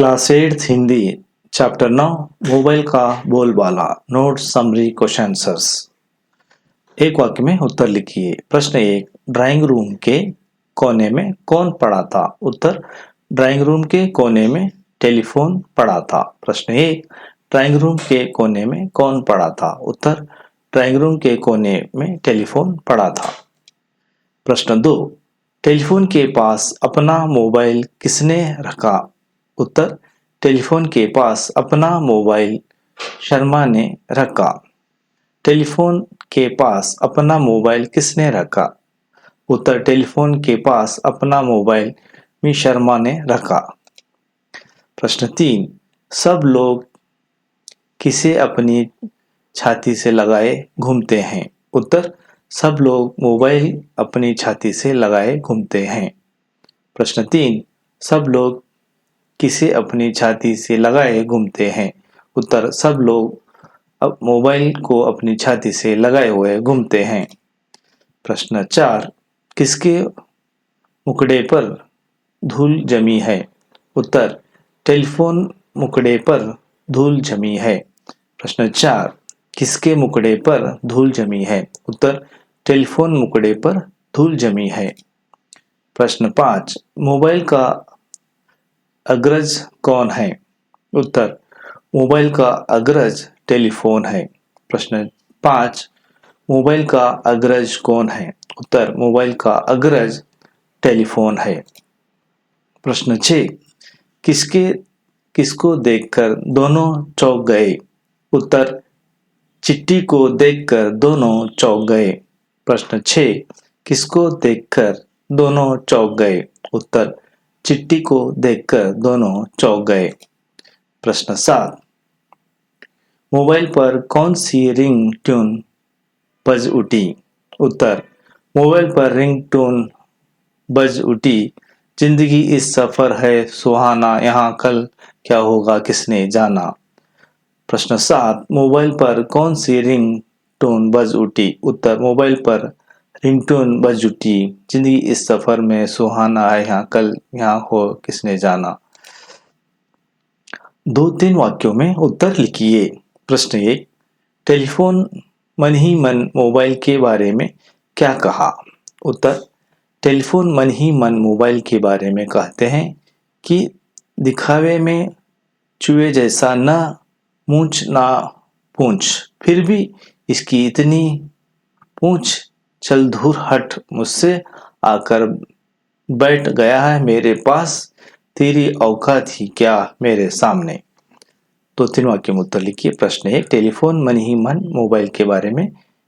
Class 8 Hindi chapter 9 mobile का बोलबाला note summary question answers. एक वाक्य में उत्तर लिखिए। प्रश्न 1, ड्राइंग रूम के कोने में कौन पड़ा था? उत्तर, ड्राइंग रूम के कोने में टेलीफोन पड़ा था। प्रश्न 1, ड्राइंग रूम के कोने में कौन पड़ा था? उत्तर, ड्राइंग रूम के कोने में टेलीफोन पड़ा था। प्रश्न 2, टेलीफोन के पास अपना मोबाइल किसने रखा? उत्तर, टेलीफोन के पास अपना मोबाइल शर्मा ने रखा। टेलीफोन के पास अपना मोबाइल किसने रखा? उत्तर, टेलीफोन के पास अपना मोबाइल मी शर्मा ने रखा। प्रश्न 3, सब लोग किसे अपनी छाती से लगाए घूमते हैं? उत्तर, सब लोग मोबाइल अपनी छाती से लगाए घूमते हैं। प्रश्न 3, सब लोग किसे अपनी छाती से लगाए घूमते हैं? उत्तर, सब लोग अब मोबाइल को अपनी छाती से लगाए हुए घूमते हैं। प्रश्न 4, किसके मुखड़े पर धूल जमी है? उत्तर, टेलीफोन मुखड़े पर धूल जमी है। प्रश्न 4, किसके मुखड़े पर धूल जमी है? उत्तर, टेलीफोन मुखड़े पर धूल जमी है। प्रश्न 5, मोबाइल का अग्रज कौन है? उत्तर, मोबाइल का अग्रज टेलीफोन है। प्रश्न 5, मोबाइल का अग्रज कौन है? उत्तर, मोबाइल का अग्रज टेलीफोन है। प्रश्न 6, किसको देखकर दोनों चौंक गए? उत्तर, चिट्ठी को देखकर दोनों चौंक गए। प्रश्न 6, किसको देखकर दोनों चौंक गए? उत्तर, चिट्ठी को देखकर दोनों चौंक गए। प्रश्न 7, मोबाइल पर कौन सी रिंग ट्यून बज उठी? उत्तर, मोबाइल पर रिंग ट्यून बज उठी, जिंदगी इस सफर है सुहाना, यहाँ कल क्या होगा किसने जाना। प्रश्न 7, मोबाइल पर कौन सी रिंग टोन बज उठी? उत्तर, मोबाइल पर रिंगटोन बज उठी, जिंदगी इस सफर में सुहाना है, यहाँ कल यहाँ हो किसने जाना। 2-3 वाक्यों में उत्तर लिखिए। प्रश्न 1, टेलीफोन मन ही मन मोबाइल के बारे में क्या कहा? उत्तर, टेलीफोन मन ही मन मोबाइल के बारे में कहते हैं कि दिखावे में चूहे जैसा न मूंछ ना पूंछ, फिर भी इसकी इतनी पूंछ, चल दूर हट मुझसे आकर बैठ गया है मेरे पास, तेरी औकात ही क्या मेरे सामने। 2-3 वाक्य में उत्तर लिखिए। प्रश्न 1, टेलीफोन मन ही मन मोबाइल के बारे में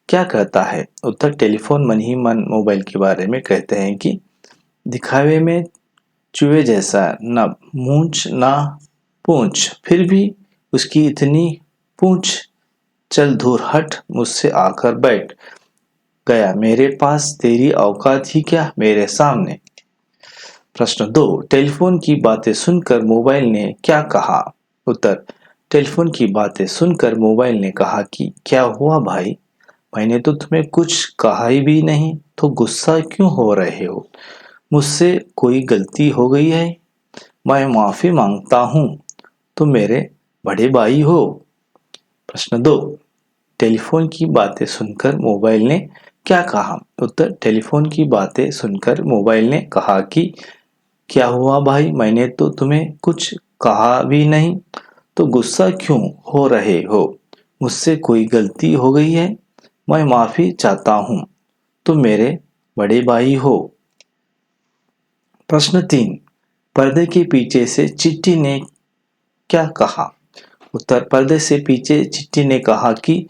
क्या कहता है? उत्तर, टेलीफोन मन ही मन मोबाइल के बारे में कहते हैं कि दिखावे में चूहे जैसा न मूंछ ना पूंछ, फिर भी उसकी इतनी पूंछ, चल दूर हट मुझसे आकर बैठ गया मेरे पास, तेरी औकात ही क्या मेरे सामने। प्रश्न 2, टेलीफोन की बातें सुनकर मोबाइल ने क्या कहा? उत्तर, टेलीफोन की बातें सुनकर मोबाइल ने कहा कि क्या हुआ भाई, मैंने तो तुम्हें कुछ कहा ही भी नहीं, तो गुस्सा क्यों हो रहे हो? मुझसे कोई गलती हो गई है, मैं माफी मांगता हूँ, तुम मेरे बड़े भाई हो। प्रश्न 2, टेलीफोन की बातें सुनकर मोबाइल ने क्या कहा? उत्तर, टेलीफोन की बातें सुनकर मोबाइल ने कहा कि क्या हुआ भाई, मैंने तो तुम्हें कुछ कहा भी नहीं, तो गुस्सा क्यों हो रहे हो? मुझसे कोई गलती हो गई है, मैं माफी चाहता हूँ, तुम मेरे बड़े भाई हो। प्रश्न 3, पर्दे के पीछे से चिट्ठी ने क्या कहा? उत्तर, पर्दे से पीछे चिट्ठी ने कहा कि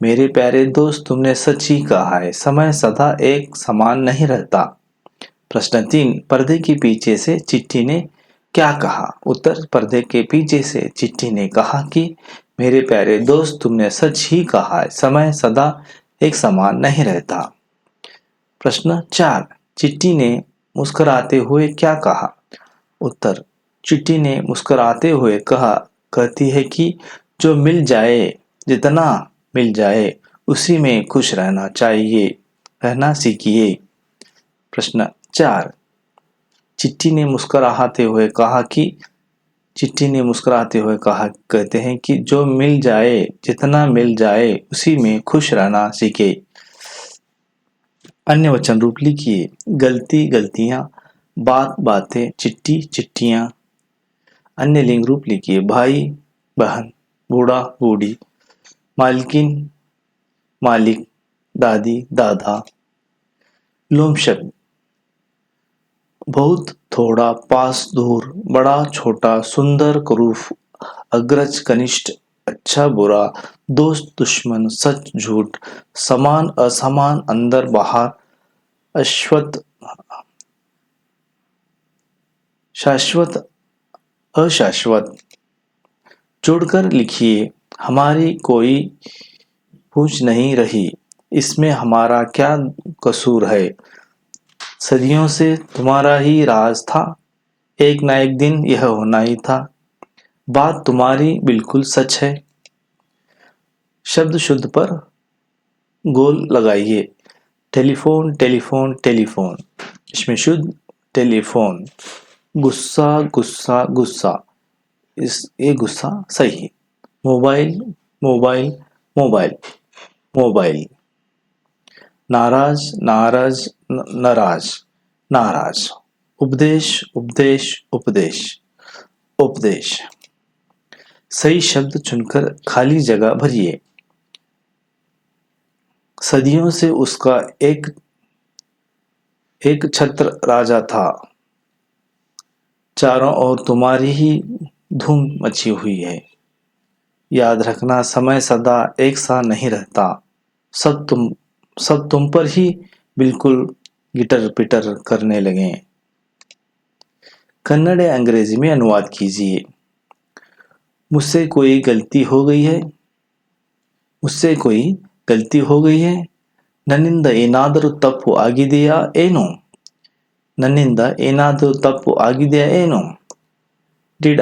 मेरे प्यारे दोस्त, तुमने सच ही कहा है, समय सदा एक समान नहीं रहता। प्रश्न 3, पर्दे के पीछे से चिट्ठी ने क्या कहा? उत्तर, पर्दे के पीछे से चिट्ठी ने कहा कि मेरे प्यारे दोस्त, तुमने सच ही कहा है, समय सदा एक समान नहीं रहता। प्रश्न 4, चिट्ठी ने मुस्कुराते हुए क्या कहा? उत्तर, चिट्ठी ने मुस्कुराते हुए कहती है कि जो मिल जाए, जितना मिल जाए उसी में खुश रहना चाहिए, रहना सीखिए। प्रश्न 4, चिट्ठी ने मुस्कुराते हुए कहा कि चिट्ठी ने मुस्कुराते हुए कहा कहते हैं कि जो मिल जाए, जितना मिल जाए उसी में खुश रहना सीखे। अन्य वचन रूप लिखिए। गलती गलतियां, बात बातें, चिट्ठी चिट्ठियां। अन्य लिंग रूप लिखिए। भाई बहन, बूढ़ा बूढ़ी, मालकिन मालिक, दादी दादा। लोम शब्द। बहुत, थोड़ा, पास, दूर, बड़ा छोटा, सुंदर कुरूप, अग्रज कनिष्ठ, अच्छा बुरा, दोस्त दुश्मन, सच झूठ, समान असमान, अंदर बाहर, अश्वत शाश्वत अशाश्वत। जोड़कर लिखिए। हमारी कोई पूछ नहीं रही, इसमें हमारा क्या कसूर है। सदियों से तुम्हारा ही राज था, एक ना एक दिन यह होना ही था। बात तुम्हारी बिल्कुल सच है। शब्द शुद्ध पर गोल लगाइए। टेलीफोन टेलीफोन टेलीफोन, इसमें शुद्ध टेलीफोन। गुस्सा गुस्सा गुस्सा, ये गुस्सा सही। Mobile mobile mobile mobile. नाराज नाराज नाराज नाराज। उपदेश उपदेश उपदेश उपदेश। सही शब्द चुनकर खाली जगह भरिए। सदियों से उसका एक छत्र राजा था, चारों ओर तुम्हारी ही धूम मची हुई है। याद रखना, समय सदा एक सा नहीं रहता। सब तुम पर ही बिल्कुल गिटर पिटर करने लगे। कन्नड़ या अंग्रेजी में अनुवाद कीजिए। मुझसे कोई गलती हो गई है। मुझसे कोई गलती हो गई है। ನನ್ನಿಂದ ಏನಾದರೂ ತಪ್ಪು ಆಗಿದೆಯಾ ಏನು? ನನ್ನಿಂದ ಏನಾದರೂ ತಪ್ಪು ಆಗಿದೆಯಾ ಏನು? Did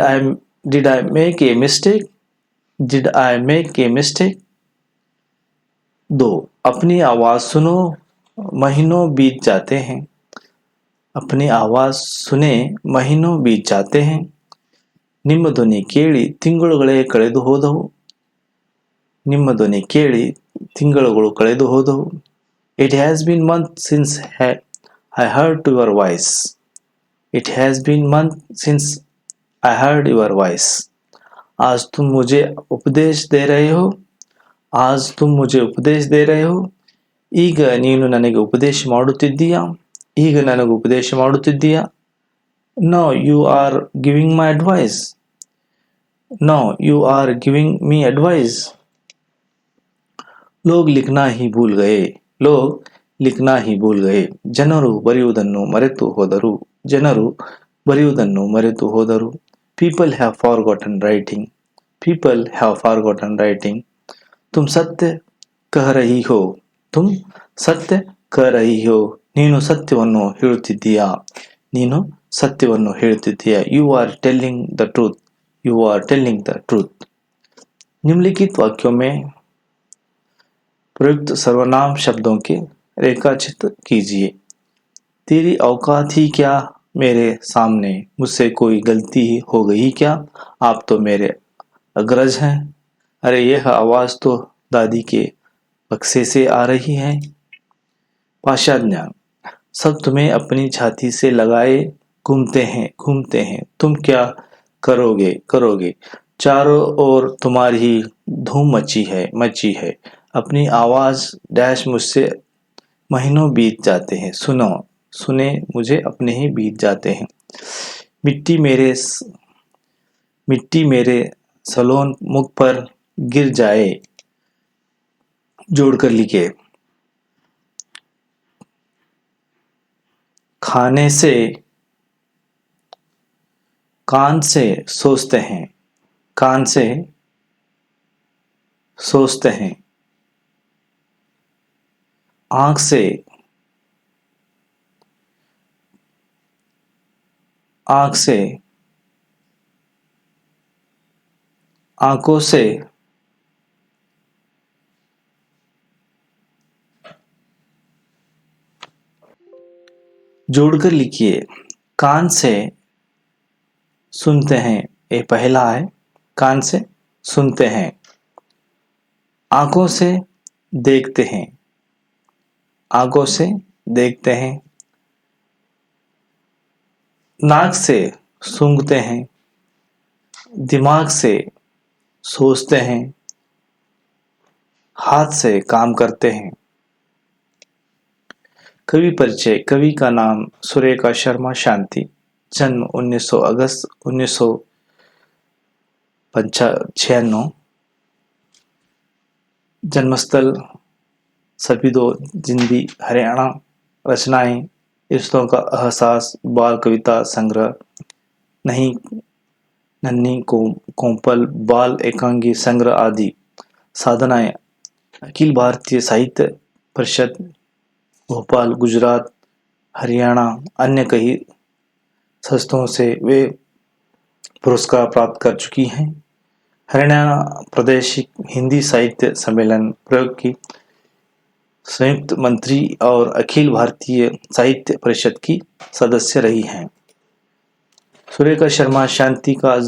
I make a mistake? Did I make a mistake? 2. अपनी आवाज सुनो, महीनों बीत जाते हैं। अपनी आवाज सुने, महीनों बीत जाते हैं। ನಿಮ್ಮ ಧ್ವನಿ ಕೇಳಿ ತಿಂಗಳುಗಳೇ ಕಳೆದು ಹೋದವು. ನಿಮ್ಮ ಧ್ವನಿ ಕೇಳಿ ತಿಂಗಳುಗಳು ಕಳೆದು ಹೋದವು. It has been months since I heard your voice. It has been months since I heard your voice. आज तुम मुझे उपदेश दे रहे हो. आज तुम मुझे उपदेश दे रहे हो. ಈಗ ನೀನು ನನಗೆ ಉಪದೇಶ ಮಾಡುತ್ತಿದ್ದೀಯಾ. ಈಗ ನನಗೆ ಉಪದೇಶ ಮಾಡುತ್ತಿದ್ದೀಯಾ. No, you are giving my advice. No, you are giving me advice. लोग लिखना ही भूल गए. लोग लिखना ही भूल गए. ಜನರು ಬರೆಯುವುದನ್ನು ಮರೆತು ಹೋದರು. ಜನರು ಬರೆಯುವುದನ್ನು ಮರೆತು ಹೋದರು. People have forgotten writing. People have forgotten writing. तुम सत्य कह रही हो. तुम सत्य कह रही हो. ನೀನು ಸತ್ಯವನ್ನು ಹೇಳುತ್ತಿದ್ದೀಯಾ. ನೀನು ಸತ್ಯವನ್ನು ಹೇಳುತ್ತಿದ್ದೀಯಾ. You are telling the truth. You are telling the truth. निम्नलिखित वाक्यों में प्रयुक्त सर्वनाम शब्दों के रेखाचित्र कीजिए। तेरी औकात ही क्या मेरे सामने, मुझसे कोई गलती हो गई क्या, आप तो मेरे अग्रज हैं। अरे यह आवाज तो दादी के बक्से से आ रही है। पाशाज्ञान। सब तुम्हें अपनी छाती से लगाए घूमते हैं। तुम क्या करोगे करोगे। चारों ओर तुम्हारी ही धूम मची है। अपनी आवाज डैश मुझसे महीनों बीत जाते हैं। सुने मुझे अपने ही बीत जाते हैं। मिट्टी मेरे सलोन मुख पर गिर जाए। जोड़कर लिखे। खाने से कान से सोचते हैं। कान से सोचते हैं। आंख से आंखों से जोड़कर लिखिए। कान से सुनते हैं ये पहला है, कान से सुनते हैं, आंखों से देखते हैं, आंखों से देखते हैं, नाक से सूंघते हैं, दिमाग से सोचते हैं, हाथ से काम करते हैं। कवि परिचय। कवि का नाम सुरेखा शर्मा शांति, जन्म 19 अगस्त 1996, जन्मस्थल सफीदो जिंदी हरियाणा। रचनाएं रिश्तों का एहसास, बाल कविता संग्रह, नहीं नन्ही कोंपल, बाल एकांगी संग्रह आदि। साधनाएं अखिल भारतीय साहित्य परिषद, भोपाल, गुजरात, हरियाणा, अन्य कई संस्थाओं से वे पुरस्कार प्राप्त कर चुकी हैं। हरियाणा प्रादेशिक हिंदी साहित्य सम्मेलन प्रयोग की संयुक्त मंत्री और अखिल भारतीय साहित्य परिषद की सदस्य रही हैं। सुरेखा शर्मा शांति का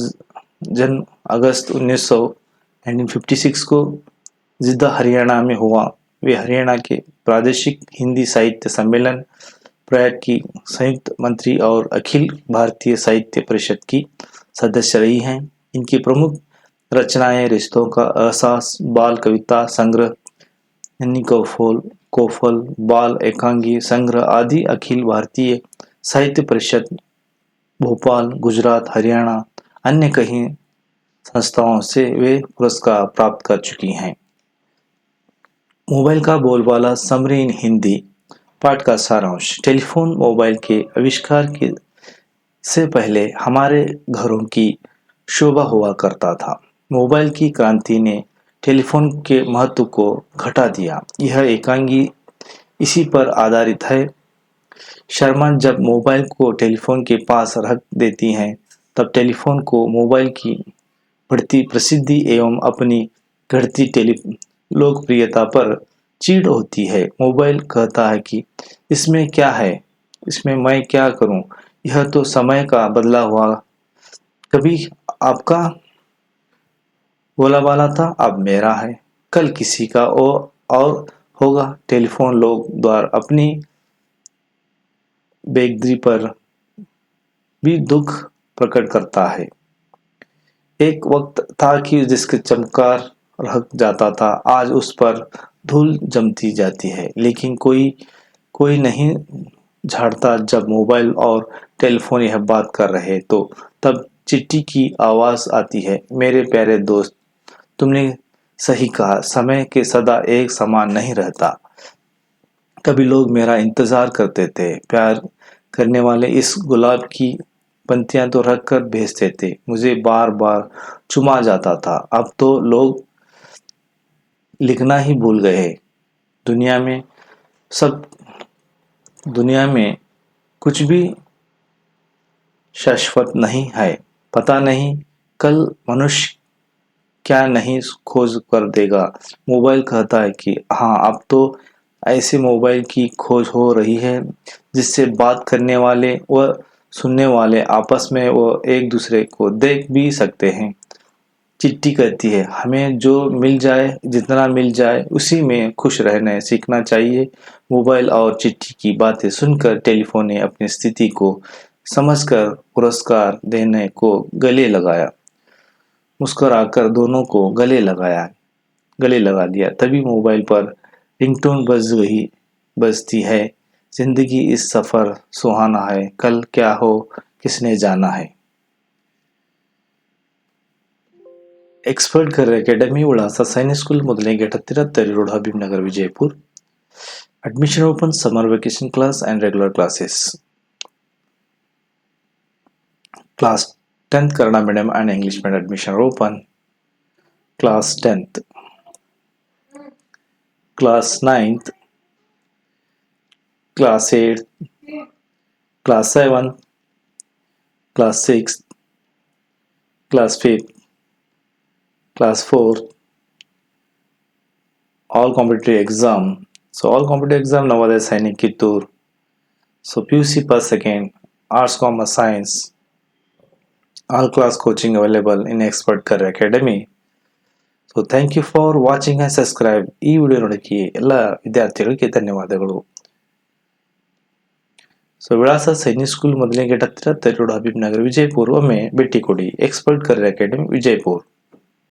जन्म अगस्त 1956 को जिद्दा हरियाणा में हुआ। वे हरियाणा के प्रादेशिक हिंदी साहित्य सम्मेलन प्रयाग की संयुक्त मंत्री और अखिल भारतीय साहित्य परिषद की सदस्य रही हैं। इनकी प्रमुख रचनाएं रिश्तों का एहसास, बाल कविता संग्रह, नन्ही कोफल, बाल एकांगी संग्रह आदि। अखिल भारतीय साहित्य परिषद, भोपाल, गुजरात, हरियाणा, अन्य कई संस्थाओं से वे पुरस्कार प्राप्त कर चुकी हैं। मोबाइल का बोलबाला, समरी इन हिंदी। पाठ का सारांश। टेलीफोन मोबाइल के आविष्कार के से पहले हमारे घरों की शोभा हुआ करता था। मोबाइल की क्रांति ने टेलीफोन के महत्व को घटा दिया। यह एकांगी इसी पर आधारित है। शर्मा जब मोबाइल को टेलीफोन के पास रख देती हैं, तब टेलीफोन को मोबाइल की बढ़ती प्रसिद्धि एवं अपनी घटती लोकप्रियता पर चिढ़ होती है। मोबाइल कहता है कि इसमें क्या है, इसमें मैं क्या करूं, यह तो समय का बदला हुआ, कभी आपका बोला वाला था, अब मेरा है, कल किसी का और होगा। टेलीफोन लोग द्वारा अपनी बेकदरी पर भी दुख प्रकट करता है। एक वक्त था कि जिसके चमत्कार रह जाता था, आज उस पर धूल जमती जाती है। लेकिन कोई नहीं झाड़ता। जब मोबाइल और टेलीफोन यह बात कर रहे तो तब चिट्ठी की आवाज आती है, मेरे प्यारे दोस्त, तुमने सही कहा, समय के सदा एक समान नहीं रहता। कभी लोग मेरा इंतजार करते थे, प्यार करने वाले इस गुलाब की पंक्तियां तो रख कर भेजते थे, मुझे बार बार चुमा जाता था। अब तो लोग लिखना ही भूल गए। दुनिया में कुछ भी शाश्वत नहीं है। पता नहीं कल मनुष्य क्या नहीं खोज कर देगा। मोबाइल कहता है कि हाँ, अब तो ऐसे मोबाइल की खोज हो रही है जिससे बात करने वाले व सुनने वाले आपस में वो एक दूसरे को देख भी सकते हैं। चिट्ठी कहती है, हमें जो मिल जाए, जितना मिल जाए उसी में खुश रहने सीखना चाहिए। मोबाइल और चिट्ठी की बातें सुनकर टेलीफोन ने अपनी स्थिति को समझकर पुरस्कार देने को गले लगाया। मुस्कुराकर दोनों को गले लगा लिया। तभी मोबाइल पर रिंगटोन बजती है, जिंदगी इस सफर सुहाना है, कल क्या हो किसने जाना है। एक्सपर्ट करियर अकेडमी उड़ासा सैनिक स्कूल ಮೊದಲನೇ ಗೇಟ್ ಹತ್ತಿರ ತರಿ road Habib Nagar Vijayapura. Admission open, summer vacation class and regular classes. Class 10th Kannada medium and English medium admission are open. Class 10th, Class 9th, Class 8th, Class 7th, Class 6th, Class 5th, Class 4th, all competitive exam. So all competitive exam Navodaya Sainik Kittur. So PUC per second, Arts, Commerce, Science, All class coaching available in Expert Career Academy. So thank you for watching and subscribe. ಈ video ನೋಡೋಕ್ಕೆ ಎಲ್ಲ ವಿದ್ಯಾರ್ಥಿಗಳಿಗೆ ಧನ್ಯವಾದಗಳು. So ವಿಳಾಸ Sainik school ಮೊದಲನೇ gate ಹತ್ತಿರ ತೇರೋಡ್ ಹಬೀಬ್ ನಗರ್ ವಿಜಯಪುರ. ಒಮ್ಮೆ ಭೇಟಿ ಕೊಡಿ. Expert career academy Vijayapura.